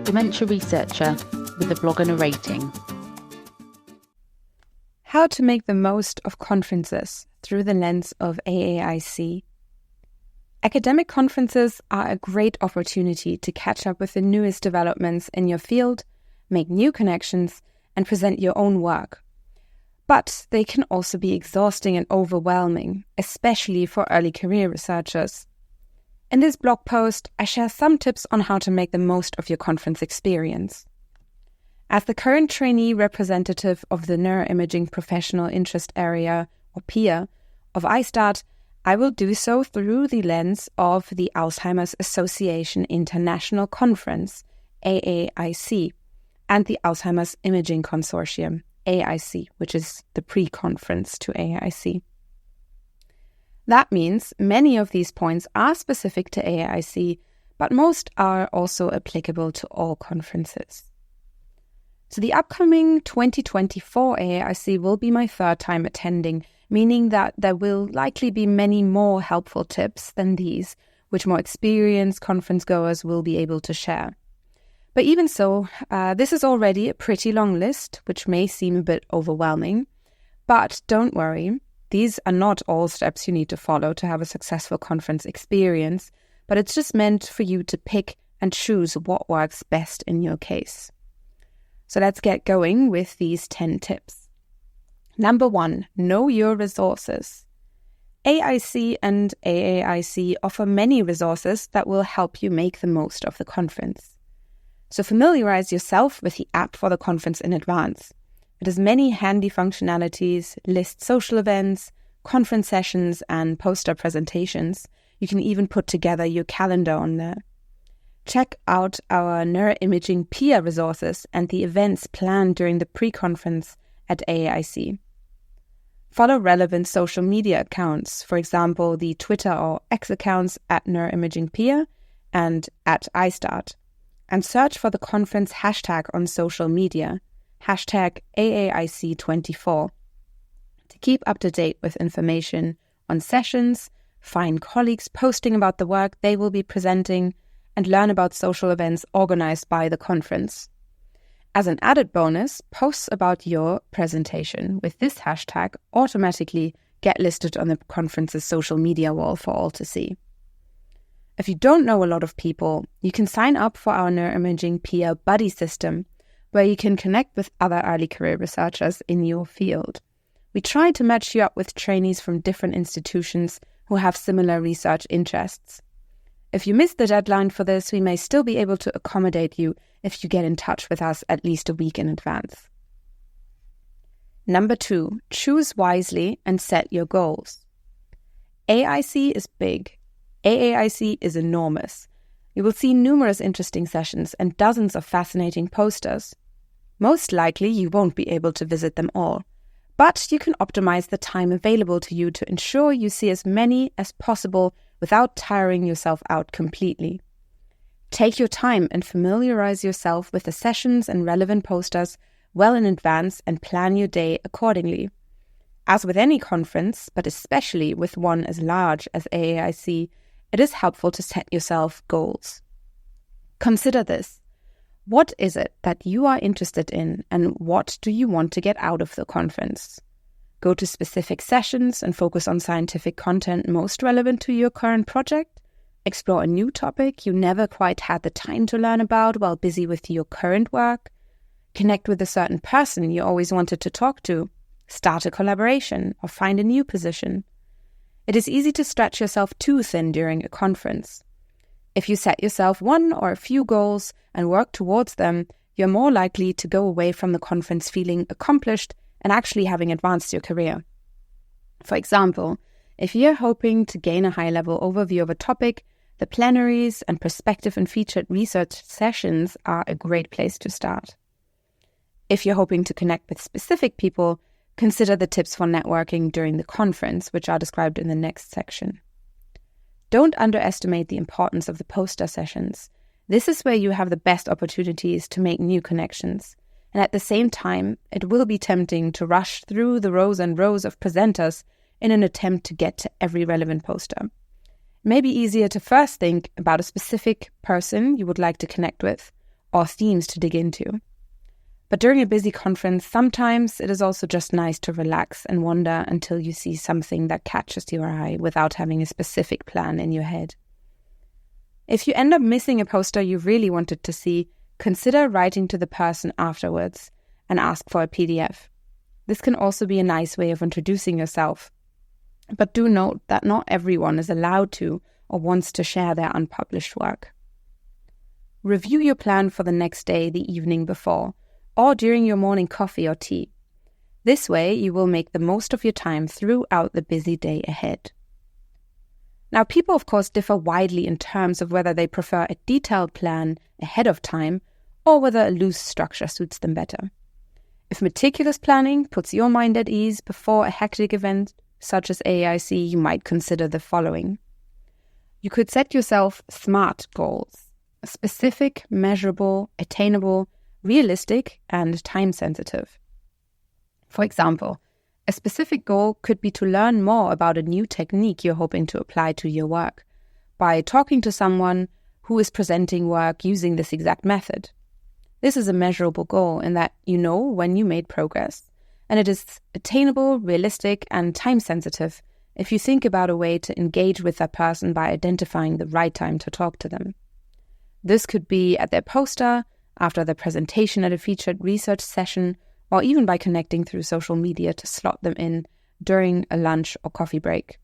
Dementia researcher with a blog and a rating. How to make the most of conferences through the lens of AAIC. Academic conferences are a great opportunity to catch up with the newest developments in your field, make new connections, and present your own work. But they can also be exhausting and overwhelming, especially for early career researchers. In this blog post, I share some tips on how to make the most of your conference experience. As the current trainee representative of the Neuroimaging Professional Interest Area, or PIA, of ISTAART, I will do so through the lens of the Alzheimer's Association International Conference, AAIC, and the Alzheimer's Imaging Consortium, AAIC, which is the pre-conference to AAIC. That means many of these points are specific to AAIC, but most are also applicable to all conferences. So the upcoming 2024 AAIC will be my third time attending, meaning that there will likely be many more helpful tips than these, which more experienced conference goers will be able to share. But even so, this is already a pretty long list, which may seem a bit overwhelming. But don't worry, these are not all steps you need to follow to have a successful conference experience, but it's just meant for you to pick and choose what works best in your case. So let's get going with these 10 tips. Number 1, know your resources. AIC and AAIC offer many resources that will help you make the most of the conference. So familiarize yourself with the app for the conference in advance. It has many handy functionalities, lists social events, conference sessions, and poster presentations. You can even put together your calendar on there. Check out our neuroimaging peer resources and the events planned during the pre-conference at AAIC. Follow relevant social media accounts, for example, the Twitter or X accounts at Neuroimaging Peer and at ISTAART, and search for the conference hashtag on social media, hashtag AAIC24, to keep up to date with information on sessions, find colleagues posting about the work they will be presenting, and learn about social events organized by the conference. As an added bonus, posts about your presentation with this hashtag automatically get listed on the conference's social media wall for all to see. If you don't know a lot of people, you can sign up for our Neuroimaging Peer Buddy system, where you can connect with other early career researchers in your field. We try to match you up with trainees from different institutions who have similar research interests. If you miss the deadline for this, we may still be able to accommodate you if you get in touch with us at least a week in advance. Number 2, choose wisely and set your goals. AIC is big. AAIC is enormous. You will see numerous interesting sessions and dozens of fascinating posters. Most likely you won't be able to visit them all, but you can optimize the time available to you to ensure you see as many as possible without tiring yourself out completely. Take your time and familiarize yourself with the sessions and relevant posters well in advance and plan your day accordingly. As with any conference, but especially with one as large as AAIC, it is helpful to set yourself goals. Consider this. What is it that you are interested in, and what do you want to get out of the conference? Go to specific sessions and focus on scientific content most relevant to your current project. Explore a new topic you never quite had the time to learn about while busy with your current work. Connect with a certain person you always wanted to talk to. Start a collaboration or find a new position. It is easy to stretch yourself too thin during a conference. If you set yourself one or a few goals and work towards them, you're more likely to go away from the conference feeling accomplished and actually having advanced your career. For example, if you're hoping to gain a high-level overview of a topic, the plenaries and perspective and featured research sessions are a great place to start. If you're hoping to connect with specific people, consider the tips for networking during the conference, which are described in the next section. Don't underestimate the importance of the poster sessions. This is where you have the best opportunities to make new connections. And at the same time, it will be tempting to rush through the rows and rows of presenters in an attempt to get to every relevant poster. It may be easier to first think about a specific person you would like to connect with, or themes to dig into. But during a busy conference, sometimes it is also just nice to relax and wander until you see something that catches your eye without having a specific plan in your head. If you end up missing a poster you really wanted to see, consider writing to the person afterwards and ask for a PDF. This can also be a nice way of introducing yourself. But do note that not everyone is allowed to or wants to share their unpublished work. Review your plan for the next day the evening before, or during your morning coffee or tea. This way, you will make the most of your time throughout the busy day ahead. Now, people of course differ widely in terms of whether they prefer a detailed plan ahead of time or whether a loose structure suits them better. If meticulous planning puts your mind at ease before a hectic event such as AAIC, you might consider the following. You could set yourself SMART goals: specific, measurable, attainable, realistic, and time-sensitive. For example, a specific goal could be to learn more about a new technique you're hoping to apply to your work by talking to someone who is presenting work using this exact method. This is a measurable goal in that you know when you made progress, and it is attainable, realistic, and time-sensitive if you think about a way to engage with that person by identifying the right time to talk to them. This could be at their poster, after the presentation at a featured research session, or even by connecting through social media to slot them in during a lunch or coffee break.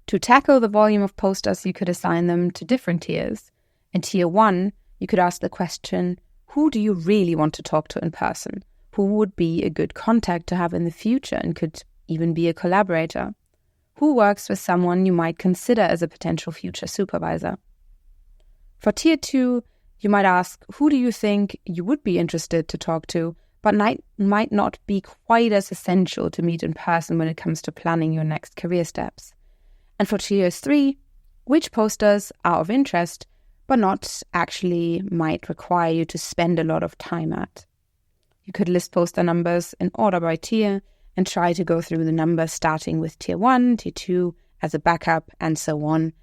To tackle the volume of posters, you could assign them to different tiers. In Tier 1, you could ask the question, who do you really want to talk to in person? Who would be a good contact to have in the future and could even be a collaborator? Who works with someone you might consider as a potential future supervisor? For Tier 2, you might ask, who do you think you would be interested to talk to, but might not be quite as essential to meet in person when it comes to planning your next career steps? And for Tier 3, which posters are of interest, but not actually might require you to spend a lot of time at? You could list poster numbers in order by tier and try to go through the numbers starting with Tier 1, Tier 2 as a backup, and so on.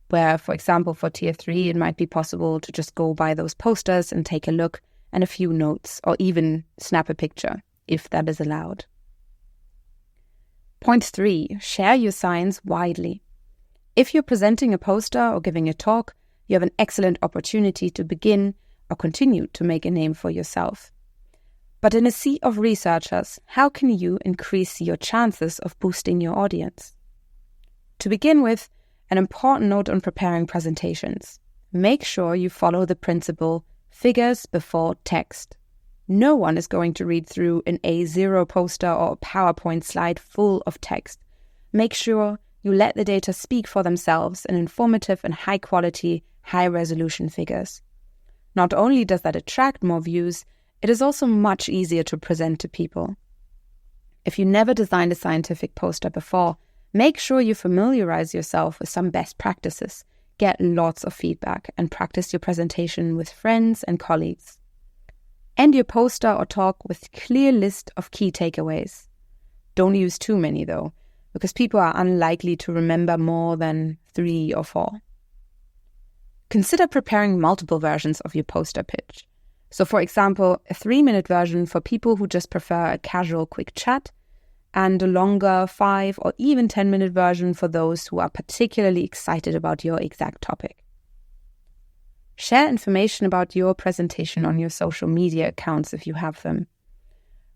Where, for example, for Tier 3, it might be possible to just go by those posters and take a look and a few notes, or even snap a picture, if that is allowed. Point 3, share your science widely. If you're presenting a poster or giving a talk, you have an excellent opportunity to begin or continue to make a name for yourself. But in a sea of researchers, how can you increase your chances of boosting your audience? To begin with, an important note on preparing presentations. Make sure you follow the principle, figures before text. No one is going to read through an A0 poster or a PowerPoint slide full of text. Make sure you let the data speak for themselves in informative and high-quality, high-resolution figures. Not only does that attract more views, it is also much easier to present to people. If you never designed a scientific poster before, make sure you familiarize yourself with some best practices, get lots of feedback, and practice your presentation with friends and colleagues. End your poster or talk with a clear list of key takeaways. Don't use too many though, because people are unlikely to remember more than 3 or 4. Consider preparing multiple versions of your poster pitch. So for example, a 3-minute version for people who just prefer a casual quick chat, and a longer 5 or even 10-minute version for those who are particularly excited about your exact topic. Share information about your presentation on your social media accounts if you have them.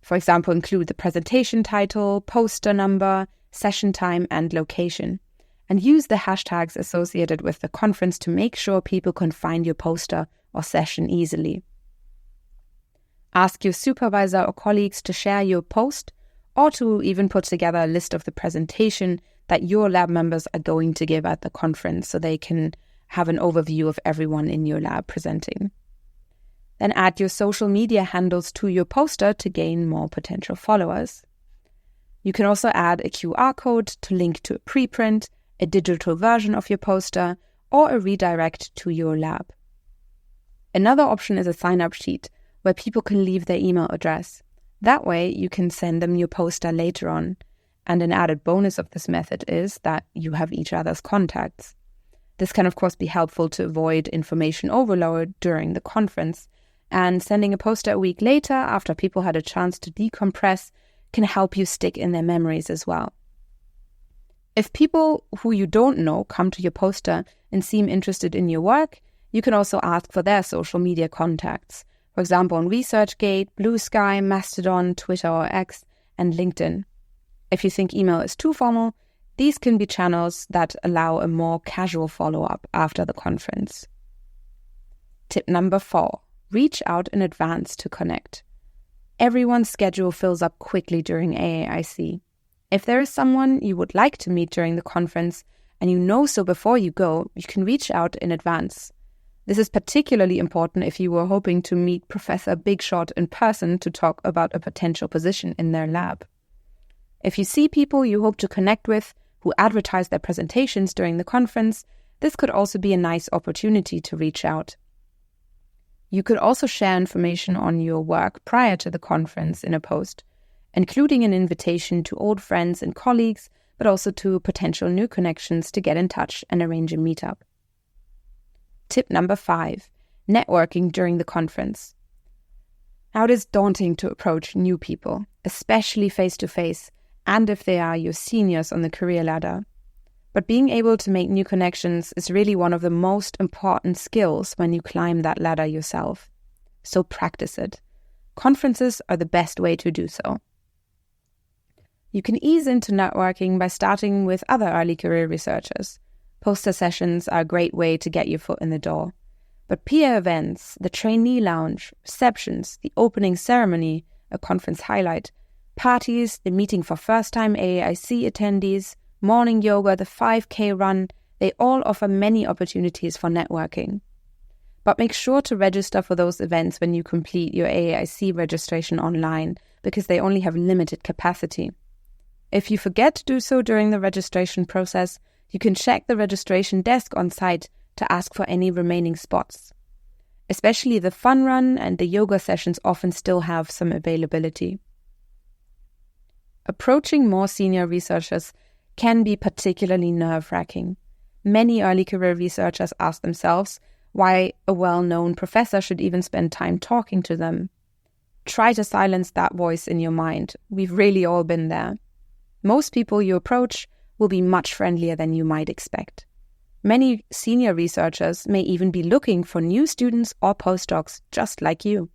For example, include the presentation title, poster number, session time, and location. And use the hashtags associated with the conference to make sure people can find your poster or session easily. Ask your supervisor or colleagues to share your post, or to even put together a list of the presentation that your lab members are going to give at the conference so they can have an overview of everyone in your lab presenting. Then add your social media handles to your poster to gain more potential followers. You can also add a QR code to link to a preprint, a digital version of your poster, or a redirect to your lab. Another option is a sign-up sheet where people can leave their email address. That way, you can send them your poster later on, and an added bonus of this method is that you have each other's contacts. This can, of course, be helpful to avoid information overload during the conference, and sending a poster a week later after people had a chance to decompress can help you stick in their memories as well. If people who you don't know come to your poster and seem interested in your work, you can also ask for their social media contacts, for example on ResearchGate, Blue Sky, Mastodon, Twitter or X, and LinkedIn. If you think email is too formal, these can be channels that allow a more casual follow-up after the conference. Tip number 4, reach out in advance to connect. Everyone's schedule fills up quickly during AAIC. If there is someone you would like to meet during the conference and you know so before you go, you can reach out in advance. This is particularly important if you were hoping to meet Professor Bigshot in person to talk about a potential position in their lab. If you see people you hope to connect with who advertise their presentations during the conference, this could also be a nice opportunity to reach out. You could also share information on your work prior to the conference in a post, including an invitation to old friends and colleagues, but also to potential new connections to get in touch and arrange a meetup. Tip number 5, networking during the conference. Now, it is daunting to approach new people, especially face-to-face, and if they are your seniors on the career ladder. But being able to make new connections is really one of the most important skills when you climb that ladder yourself. So practice it. Conferences are the best way to do so. You can ease into networking by starting with other early career researchers. Poster sessions are a great way to get your foot in the door. But peer events, the trainee lounge, receptions, the opening ceremony, a conference highlight, parties, the meeting for first-time AAIC attendees, morning yoga, the 5K run, they all offer many opportunities for networking. But make sure to register for those events when you complete your AAIC registration online, because they only have limited capacity. If you forget to do so during the registration process, you can check the registration desk on site to ask for any remaining spots. Especially the fun run and the yoga sessions often still have some availability. Approaching more senior researchers can be particularly nerve-wracking. Many early career researchers ask themselves why a well-known professor should even spend time talking to them. Try to silence that voice in your mind. We've really all been there. Most people you approach will be much friendlier than you might expect. Many senior researchers may even be looking for new students or postdocs just like you.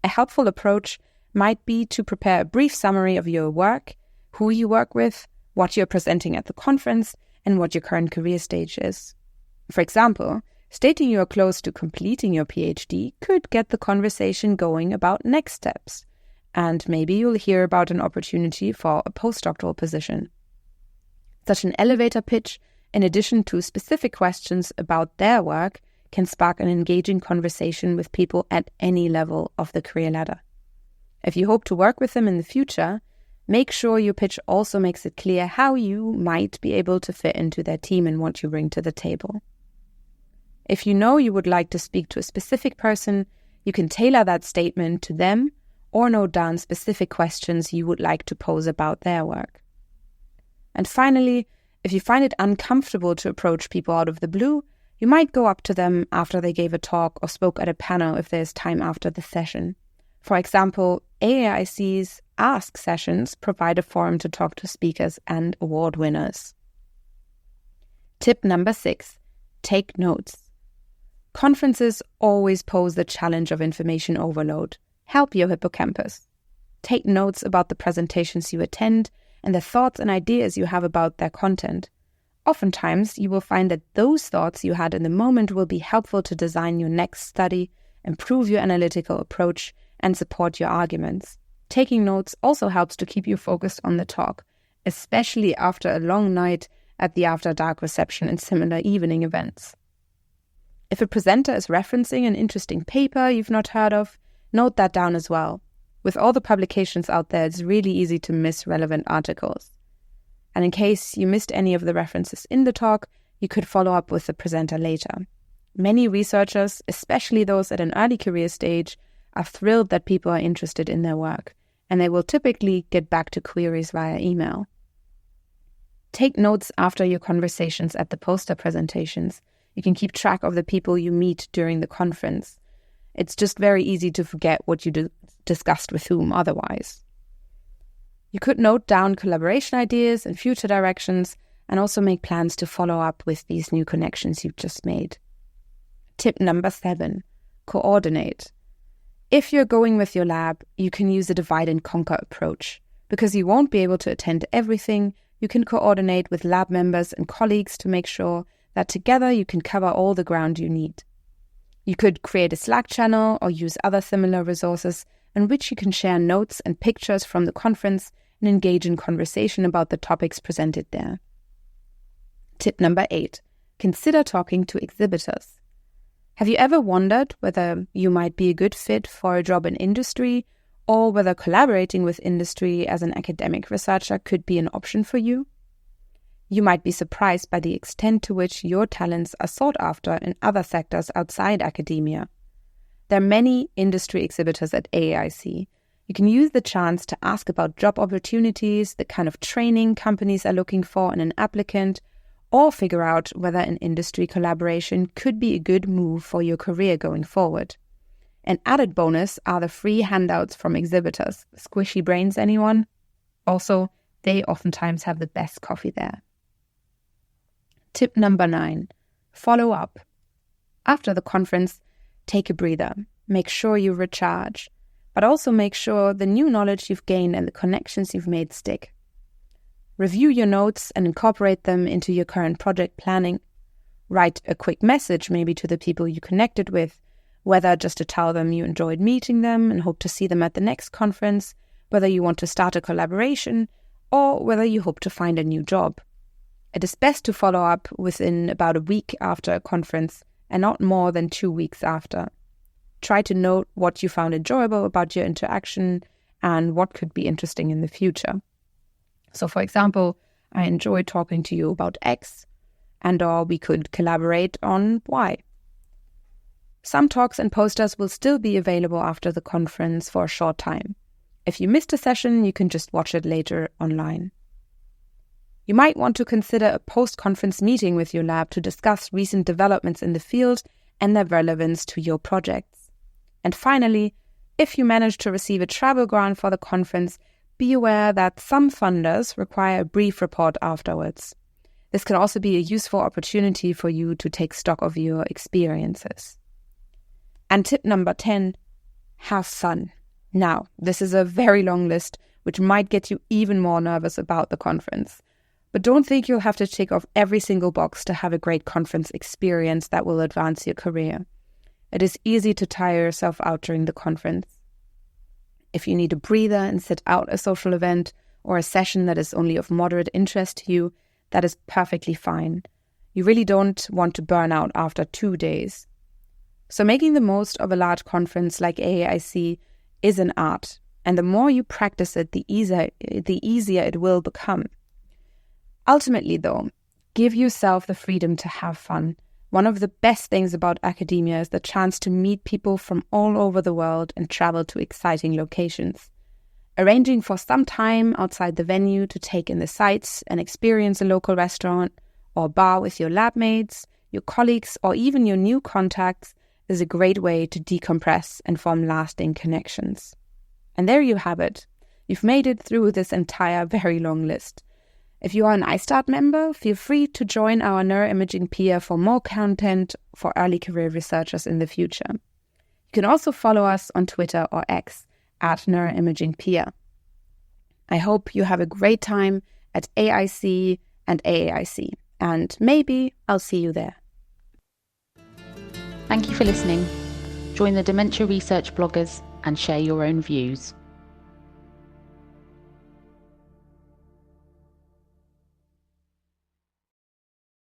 A helpful approach might be to prepare a brief summary of your work, who you work with, what you're presenting at the conference, and what your current career stage is. For example, stating you are close to completing your PhD could get the conversation going about next steps, and maybe you'll hear about an opportunity for a postdoctoral position. Such an elevator pitch, in addition to specific questions about their work, can spark an engaging conversation with people at any level of the career ladder. If you hope to work with them in the future, make sure your pitch also makes it clear how you might be able to fit into their team and what you bring to the table. If you know you would like to speak to a specific person, you can tailor that statement to them or note down specific questions you would like to pose about their work. And finally, if you find it uncomfortable to approach people out of the blue, you might go up to them after they gave a talk or spoke at a panel if there's time after the session. For example, AAIC's Ask sessions provide a forum to talk to speakers and award winners. Tip number 6, take notes. Conferences always pose the challenge of information overload. Help your hippocampus. Take notes about the presentations you attend and the thoughts and ideas you have about their content. Oftentimes, you will find that those thoughts you had in the moment will be helpful to design your next study, improve your analytical approach, and support your arguments. Taking notes also helps to keep you focused on the talk, especially after a long night at the After Dark reception and similar evening events. If a presenter is referencing an interesting paper you've not heard of, note that down as well. With all the publications out there, it's really easy to miss relevant articles. And in case you missed any of the references in the talk, you could follow up with the presenter later. Many researchers, especially those at an early career stage, are thrilled that people are interested in their work, and they will typically get back to queries via email. Take notes after your conversations at the poster presentations. You can keep track of the people you meet during the conference. It's just very easy to forget what you discussed with whom otherwise. You could note down collaboration ideas and future directions, and also make plans to follow up with these new connections you've just made. Tip number 7, coordinate. If you're going with your lab, you can use a divide and conquer approach. Because you won't be able to attend everything, you can coordinate with lab members and colleagues to make sure that together you can cover all the ground you need. You could create a Slack channel or use other similar resources in which you can share notes and pictures from the conference and engage in conversation about the topics presented there. Tip number 8, consider talking to exhibitors. Have you ever wondered whether you might be a good fit for a job in industry, or whether collaborating with industry as an academic researcher could be an option for you? You might be surprised by the extent to which your talents are sought after in other sectors outside academia. There are many industry exhibitors at AAIC. You can use the chance to ask about job opportunities, the kind of training companies are looking for in an applicant, or figure out whether an industry collaboration could be a good move for your career going forward. An added bonus are the free handouts from exhibitors. Squishy brains, anyone? Also, they oftentimes have the best coffee there. Tip number 9, follow up. After the conference, take a breather. Make sure you recharge, but also make sure the new knowledge you've gained and the connections you've made stick. Review your notes and incorporate them into your current project planning. Write a quick message maybe to the people you connected with, whether just to tell them you enjoyed meeting them and hope to see them at the next conference, whether you want to start a collaboration, or whether you hope to find a new job. It is best to follow up within about a week after a conference and not more than 2 weeks after. Try to note what you found enjoyable about your interaction and what could be interesting in the future. So, for example, I enjoyed talking to you about X, or we could collaborate on Y. Some talks and posters will still be available after the conference for a short time. If you missed a session, you can just watch it later online. You might want to consider a post-conference meeting with your lab to discuss recent developments in the field and their relevance to your projects. And finally, if you manage to receive a travel grant for the conference, be aware that some funders require a brief report afterwards. This can also be a useful opportunity for you to take stock of your experiences. And tip number 10, have fun. Now, this is a very long list, which might get you even more nervous about the conference. But don't think you'll have to tick off every single box to have a great conference experience that will advance your career. It is easy to tire yourself out during the conference. If you need a breather and sit out a social event or a session that is only of moderate interest to you, that is perfectly fine. You really don't want to burn out after 2 days. So making the most of a large conference like AAIC is an art, and the more you practice it, the easier it will become. Ultimately, though, give yourself the freedom to have fun. One of the best things about academia is the chance to meet people from all over the world and travel to exciting locations. Arranging for some time outside the venue to take in the sights and experience a local restaurant or bar with your lab mates, your colleagues, or even your new contacts is a great way to decompress and form lasting connections. And there you have it. You've made it through this entire very long list. If you are an ISTAART member, feel free to join our neuroimaging peer for more content for early career researchers in the future. You can also follow us on Twitter or X @neuroimagingpeer. I hope you have a great time at AIC and AAIC, and maybe I'll see you there. Thank you for listening. Join the Dementia Research bloggers and share your own views.